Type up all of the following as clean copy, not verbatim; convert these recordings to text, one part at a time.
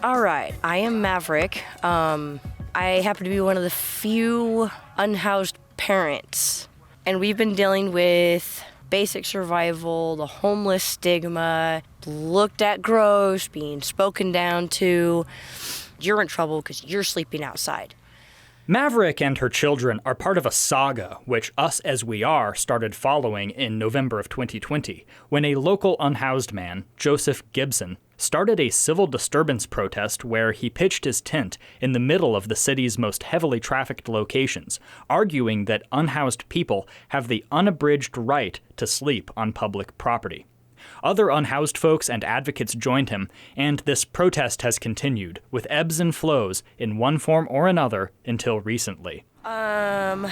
All right, I am Maverick. I happen to be one of the few unhoused parents, and we've been dealing with basic survival, the homeless stigma, looked at gross, being spoken down to. You're in trouble because you're sleeping outside. Maverick and her children are part of a saga which Us As We Are started following in November of 2020, when a local unhoused man, Joseph Gibson, started a civil disturbance protest where he pitched his tent in the middle of the city's most heavily trafficked locations, arguing that unhoused people have the unabridged right to sleep on public property. Other unhoused folks and advocates joined him, and this protest has continued, with ebbs and flows in one form or another until recently. We're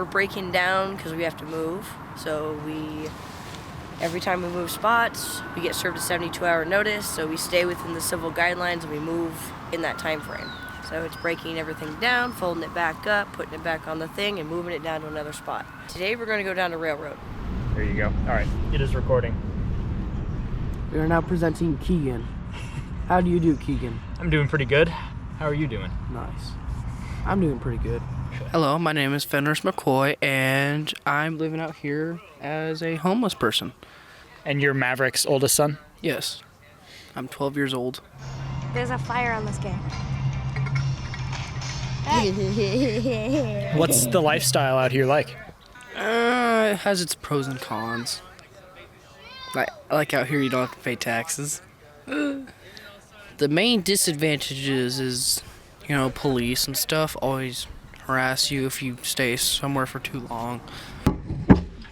breaking down because we have to move, so every time we move spots, we get served a 72-hour notice, so we stay within the civil guidelines and we move in that time frame. So it's breaking everything down, folding it back up, putting it back on the thing, and moving it down to another spot. Today we're going to go down to Railroad. There you go. All right, it is recording. We are now presenting Keegan. How do you do, Keegan? I'm doing pretty good. How are you doing? Nice. I'm doing pretty good. Hello, my name is Fenris McCoy, and I'm living out here as a homeless person. And you're Maverick's oldest son? Yes. I'm 12 years old. There's a fire on this game. What's the lifestyle out here like? It has its pros and cons. Like out here, you don't have to pay taxes. The main disadvantages is, police and stuff always harass you if you stay somewhere for too long.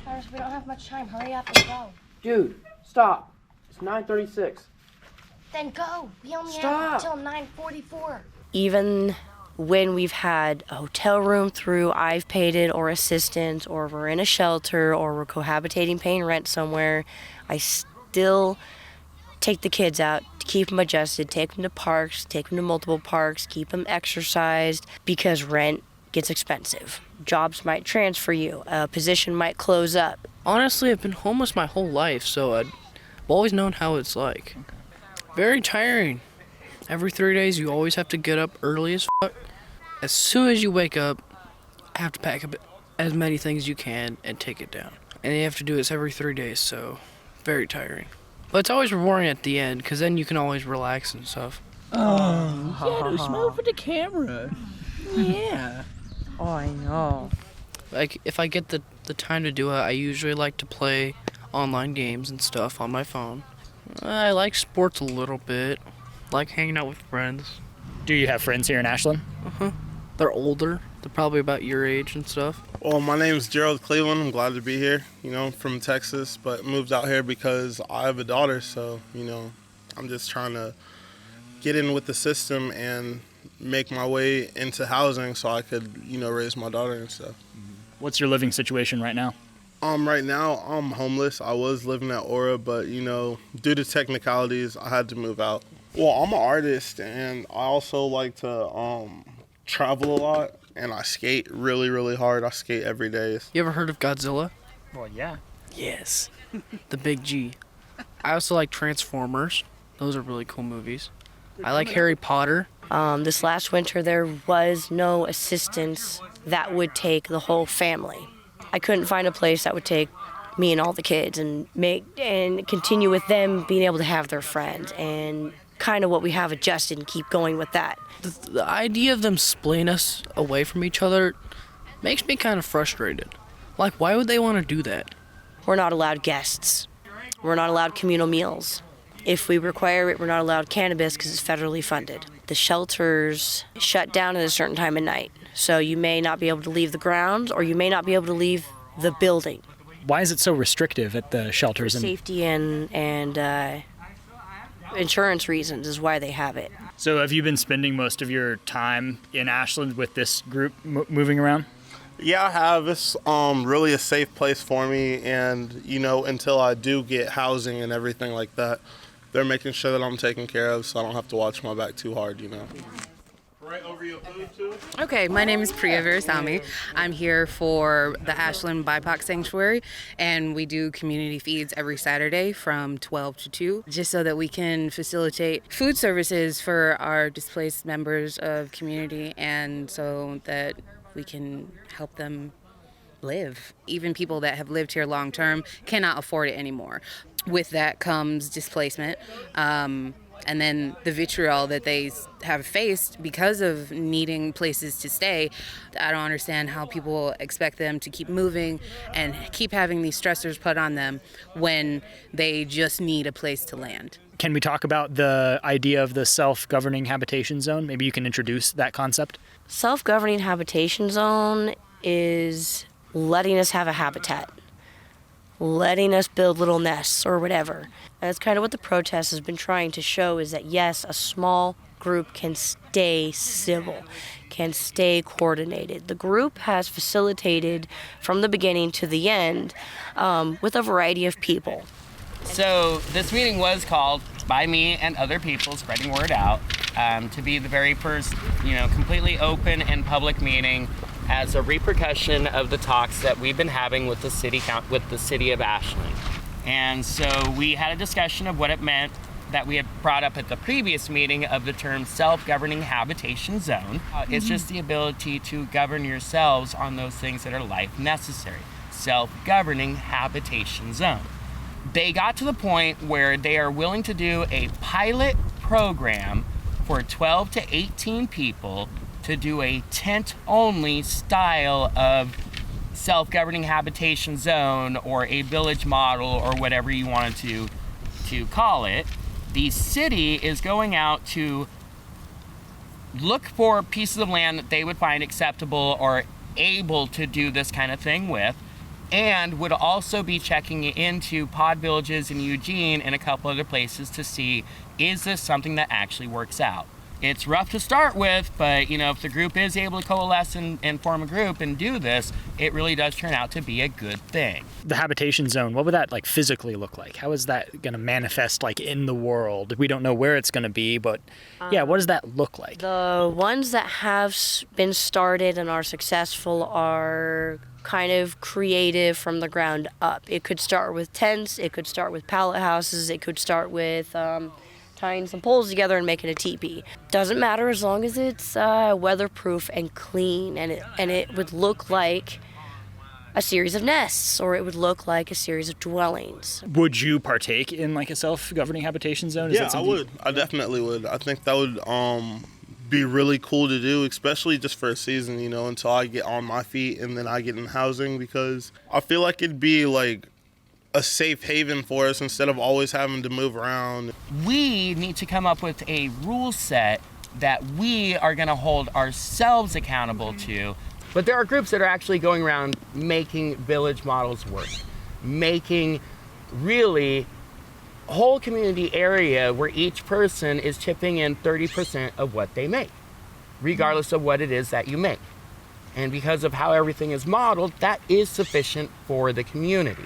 Cyrus, we don't have much time. Hurry up and go. Dude, stop. It's 9:36. Then go. We only Stop. have until 9:44. Even when we've had a hotel room through I've paid it or assistance, or we're in a shelter, or we're cohabitating paying rent somewhere, I still take the kids out to keep them adjusted, take them to parks, take them to multiple parks, keep them exercised, because rent gets expensive. Jobs might transfer you, a position might close up. Honestly, I've been homeless my whole life, so I've always known how it's like. Very tiring. Every 3 days, you always have to get up early as fuck. As soon as you wake up, I have to pack up as many things as you can and take it down. And you have to do this every 3 days, so very tiring. But it's always rewarding at the end, because then you can always relax and stuff. Oh, smile for the camera. Yeah. Oh, I know. Like, if I get the time to do it, I usually like to play online games and stuff on my phone. I like sports a little bit. Like hanging out with friends. Do you have friends here in Ashland? They're older. They're probably about your age and stuff. Well, my name's Gerald Cleveland. I'm glad to be here. I'm from Texas, but moved out here because I have a daughter. So, I'm just trying to get in with the system and make my way into housing so I could, raise my daughter and stuff. What's your living situation right now? Right now, I'm homeless. I was living at Aura, but, due to technicalities, I had to move out. Well, I'm an artist, and I also like to travel a lot, and I skate really, really hard. I skate every day. You ever heard of Godzilla? Well, yeah. Yes. The big G. I also like Transformers. Those are really cool movies. I like Harry Potter. This last winter, there was no assistance that would take the whole family. I couldn't find a place that would take me and all the kids and continue with them being able to have their friends and kind of what we have adjusted and keep going with that. The idea of them splitting us away from each other makes me kind of frustrated. Like, why would they want to do that? We're not allowed guests. We're not allowed communal meals. If we require it, we're not allowed cannabis because it's federally funded. The shelters shut down at a certain time of night, so you may not be able to leave the grounds or you may not be able to leave the building. Why is it so restrictive at the shelters? Safety and insurance reasons is why they have it. So have you been spending most of your time in Ashland with this group moving around? Yeah, I have. It's really a safe place for me, and, until I do get housing and everything like that, they're making sure that I'm taken care of so I don't have to watch my back too hard, right over your food too. Okay, my name is Priya Virasamy. I'm here for the Ashland BIPOC Sanctuary, and we do community feeds every Saturday from 12 to 2, just so that we can facilitate food services for our displaced members of community, and so that we can help them live. Even people that have lived here long term cannot afford it anymore. With that comes displacement. And then the vitriol that they have faced because of needing places to stay. I don't understand how people expect them to keep moving and keep having these stressors put on them when they just need a place to land. Can we talk about the idea of the self-governing habitation zone? Maybe you can introduce that concept. Self-governing habitation zone is letting us have a habitat, letting us build little nests or whatever. And that's kind of what the protest has been trying to show, is that yes, a small group can stay civil, can stay coordinated. The group has facilitated from the beginning to the end with a variety of people. So this meeting was called by me and other people, spreading word out, to be the very first, completely open and public meeting as a repercussion of the talks that we've been having with the city of Ashland. And so we had a discussion of what it meant that we had brought up at the previous meeting of the term self-governing habitation zone. It's just the ability to govern yourselves on those things that are life necessary. Self-governing habitation zone. They got to the point where they are willing to do a pilot program for 12 to 18 people to do a tent-only style of self-governing habitation zone, or a village model, or whatever you wanted to call it. The city is going out to look for pieces of land that they would find acceptable or able to do this kind of thing with, and would also be checking into pod villages in Eugene and a couple other places to see, is this something that actually works out? It's rough to start with, but if the group is able to coalesce and form a group and do this, it really does turn out to be a good thing. The habitation zone, what would that physically look like? How is that going to manifest in the world? We don't know where it's going to be, but what does that look like? The ones that have been started and are successful are kind of creative from the ground up. It could start with tents, it could start with pallet houses, it could start with tying some poles together and making a teepee. Doesn't matter as long as it's weatherproof and clean, and it would look like a series of nests, or it would look like a series of dwellings. Would you partake in a self-governing habitation zone? Yeah, I would. I definitely would. I think that would be really cool to do, especially just for a season, until I get on my feet and then I get in housing, because I feel like it'd be a safe haven for us instead of always having to move around. We need to come up with a rule set that we are going to hold ourselves accountable to. But there are groups that are actually going around making village models work, making really whole community area where each person is chipping in 30% of what they make, regardless of what it is that you make. And because of how everything is modeled, that is sufficient for the community.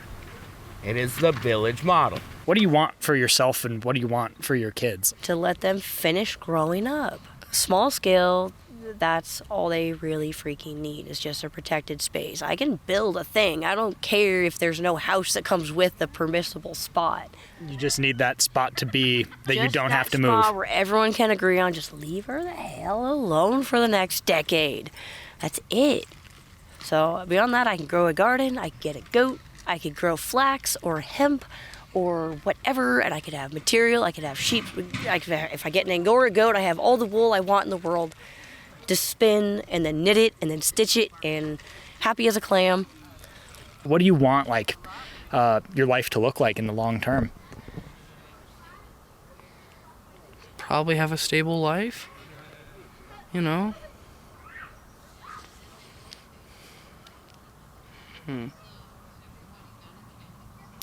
It is the village model. What do you want for yourself, and what do you want for your kids? To let them finish growing up. Small scale, that's all they really freaking need, is just a protected space. I can build a thing. I don't care if there's no house that comes with the permissible spot. You just need that spot to be that just you don't have to that move. Spot where everyone can agree on, just leave her the hell alone for the next decade. That's it. So beyond that, I can grow a garden, I can get a goat, I could grow flax or hemp or whatever, and I could have material, I could have sheep. If I get an Angora goat, I have all the wool I want in the world to spin and then knit it and then stitch it, and happy as a clam. What do you want your life to look like in the long term? Probably have a stable life,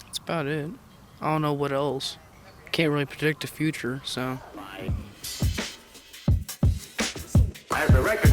That's about it. I don't know what else. Can't really predict the future, so. I have the record.